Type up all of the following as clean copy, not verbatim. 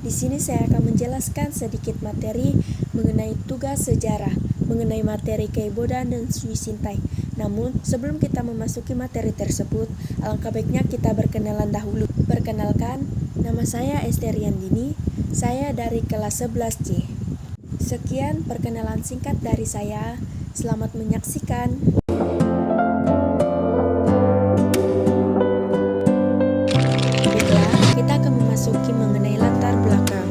Di sini saya akan menjelaskan sedikit materi mengenai tugas sejarah, mengenai materi Keibodan dan Sui Sintai. Namun, sebelum kita memasuki materi tersebut, alangkah baiknya kita berkenalan dahulu. Perkenalkan, nama saya Esterian Dini, saya dari kelas 11C. Sekian perkenalan singkat dari saya, selamat menyaksikan. Kita akan memasuki mengenai latar belakang,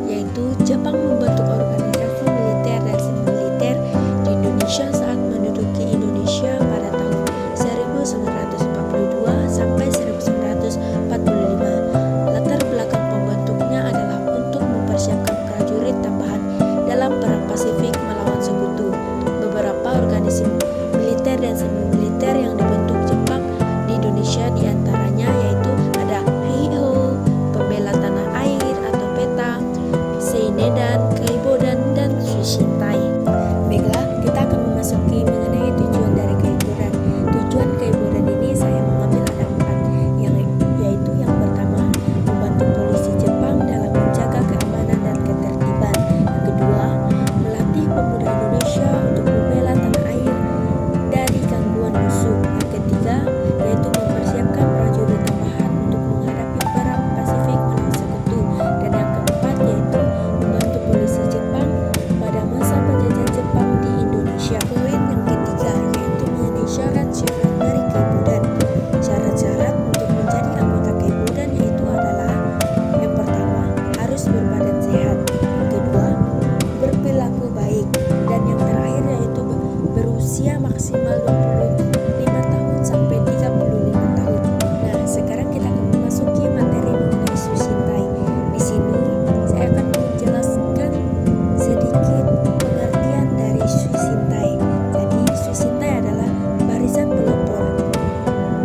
yaitu Jepang membentuk organisasi militer dan semi-militer di Indonesia saat menduduki Indonesia pada tahun 1942 sampai 1945. Latar belakang pembentuknya adalah untuk mempersiapkan prajurit tambahan dalam Perang Pasifik melawan Sekutu. Beberapa organisasi militer dan semi-militer yang dibentuk Jepang di Indonesia diantaranya yaitu ada Heiho, Pembela Tanah Air atau PETA, Seinedan, Keibodan, dan Sui Sintai. Baiklah, kita akan memasuki mengenai tujuan dari Keibodan. Tujuan Keibodan ini saya mengambil ada 4, yaitu yang pertama, membantu polisi Jepang dalam menjaga keamanan dan ketertiban. Yang kedua, melatih pemuda Indonesia untuk membela tanah air dari gangguan musuh. Yang ketiga, yaitu mempersiapkan prajurit tambahan untuk menghadapi Perang Pasifik melawan Sekutu. Dan yang keempat, yaitu membantu polisi Jepang pada masa penjajahan Jepang di Indonesia. Poin yang ketiga, yaitu mengenai syarat-syarat dari Keibodan. Syarat-syarat untuk menjadi anggota Keibodan yaitu adalah yang pertama, harus berbadan sehat. Yang kedua, berperilaku baik. Dan yang terakhir yaitu berusia maksimal 25 tahun sampai 35 tahun. Nah, sekarang kita akan memasuki materi mengenai Sui Sintai. Di sini saya akan menjelaskan sedikit pengertian dari Sui Sintai. Jadi, Sui Sintai adalah barisan pelopor.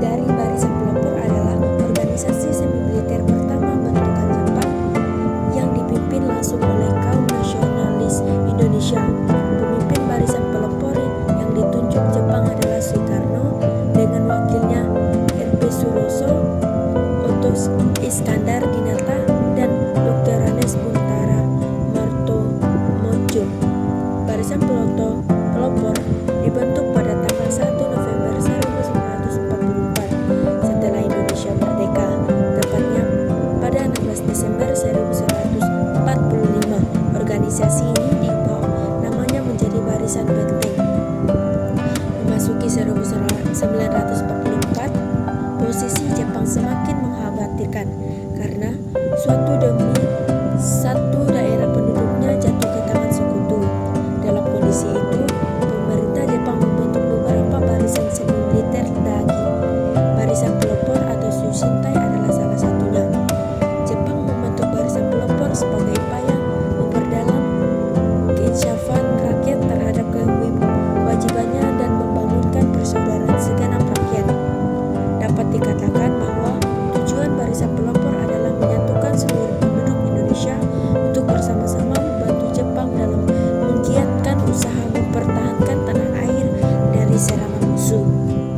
Dari barisan pelopor adalah organisasi semi-militer pertama bentukan Jepang yang dipimpin langsung oleh kaum nasionalis Indonesia. Pemimpin barisan pelopor yang ditunjuk Jepang adalah Soekarno dengan wakilnya R.P. Suroso, Otto Iskandar Dinata, dan Dr. Ranes Buntara Martomojo. Barisan pelopor dibentuk pada tanggal 1 November 1944 setelah Indonesia merdeka, tepatnya pada 16 Desember 1945. Organisasi ini diubah namanya menjadi Barisan Benteng. Memasuki 1944, posisi Jepang semakin mengkhawatirkan karena suatu demi satu daerah penduduknya jatuh ke tangan Sekutu. Dalam kondisi itu, pemerintah Jepang membentuk beberapa barisan semi-militer lagi. Barisan pelopor atau Sui Sintai adalah salah satunya. Jepang membentuk barisan pelopor sebagai upaya memperdalam keinsafan rakyat terhadap kewajibannya dan membangunkan persaudaraan segenap rakyat. Dapat dikatakan bahwa tujuan barisan pelopor adalah menyatukan seluruh penduduk Indonesia untuk bersama-sama membantu Jepang dalam menggiatkan usaha mempertahankan tanah air dari serangan musuh.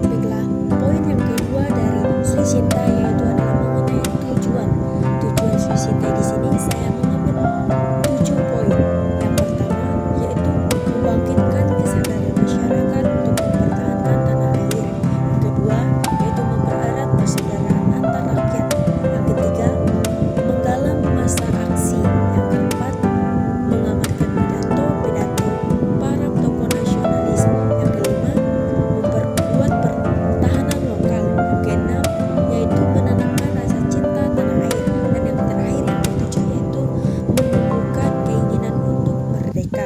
Baiklah, poin yang kedua dari Sui Sintai yaitu adalah mengenai tujuan. Tujuan Sui Sintai di sini saya mengambil 7 poin. Yang pertama yaitu membangkitkan kesadaran masyarakat untuk mempertahankan tanah air. Yang kedua yaitu mempererat persaudaraan antar rakyat. Yang ketiga, menggalang masa aksi. Yang keempat, mengamankan pidato para tokoh nasionalis. Yang kelima, memperkuat pertahanan lokal. Yang keenam, yaitu menanamkan rasa cinta tanah air. Dan yang terakhir, yang ketujuh, yaitu menumbuhkan keinginan untuk merdeka.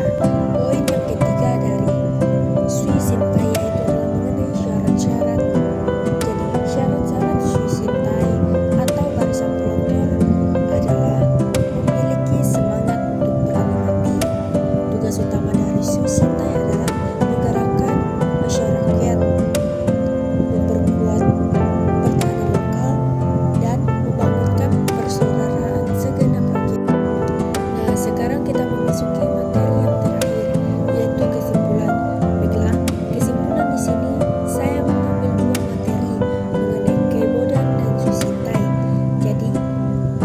Poin yang ketiga dari Sui Sintai yaitu adalah mengenai syarat-syarat. Jadi, syarat-syarat Sui Sintai atau barisan pelopor adalah memiliki semangat untuk berani mati. Tugas utama dari Sui Sintai adalah menggerakkan masyarakat, memperkuat pertahanan lokal, dan membangunkan persaudaraan segenap rakyat. Nah, sekarang kita memasuki materi yang terakhir, yaitu kesimpulan. Baiklah, kesimpulan di sini saya mengambil 2 materi mengenai Keibodan dan Sui Sintai. Jadi,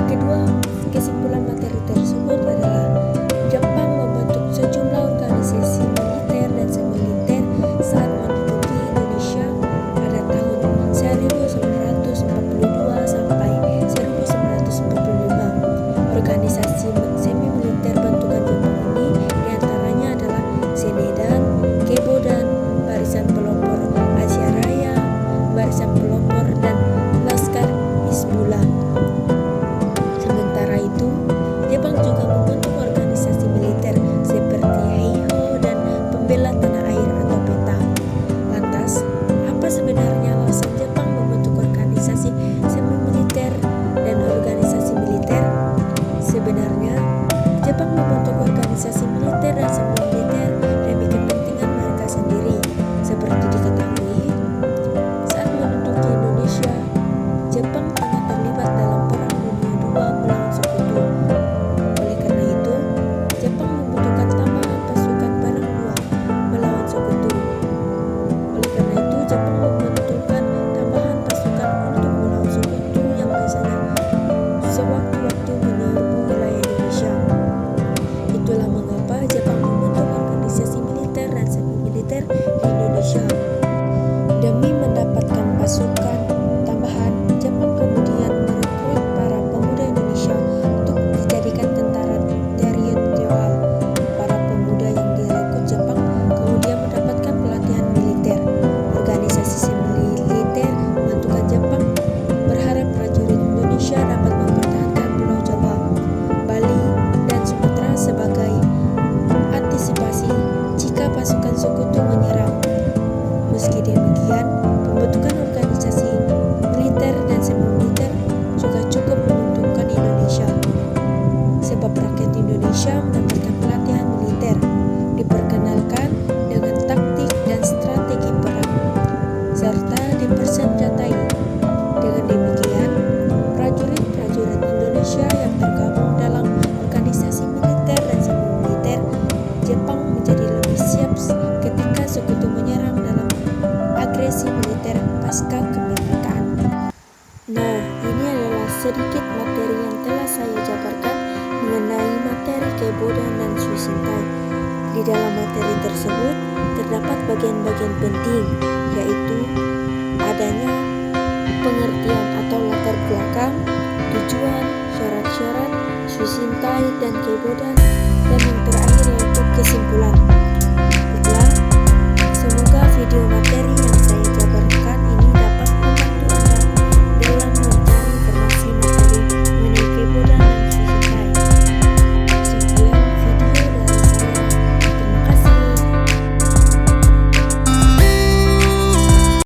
kedua kesimpulan materi antisipasi jika pasukan sekutu menyerang. Meski demikian, pembentukan organisasi militer dan semi-militer juga cukup menguntungkan Indonesia, sebab rakyat Indonesia mendapatkan pelatihan militer, diperkenalkan dengan taktik dan strategi perang, serta dipersenjatai. Dengan demikian, prajurit-prajurit Indonesia yang tergabung dalam organisasi militer dan semi-militer Jepang menjadi lebih siap ketika sekutu menyerang dalam agresi militer pasca kemerdekaan. Nah, ini adalah sedikit materi yang telah saya jabarkan mengenai materi Keibodan dan Sui Sintai. Di dalam materi tersebut terdapat bagian-bagian penting, yaitu adanya pengertian atau latar belakang, tujuan, syarat-syarat Sui Sintai dan Keibodan, dan yang terakhir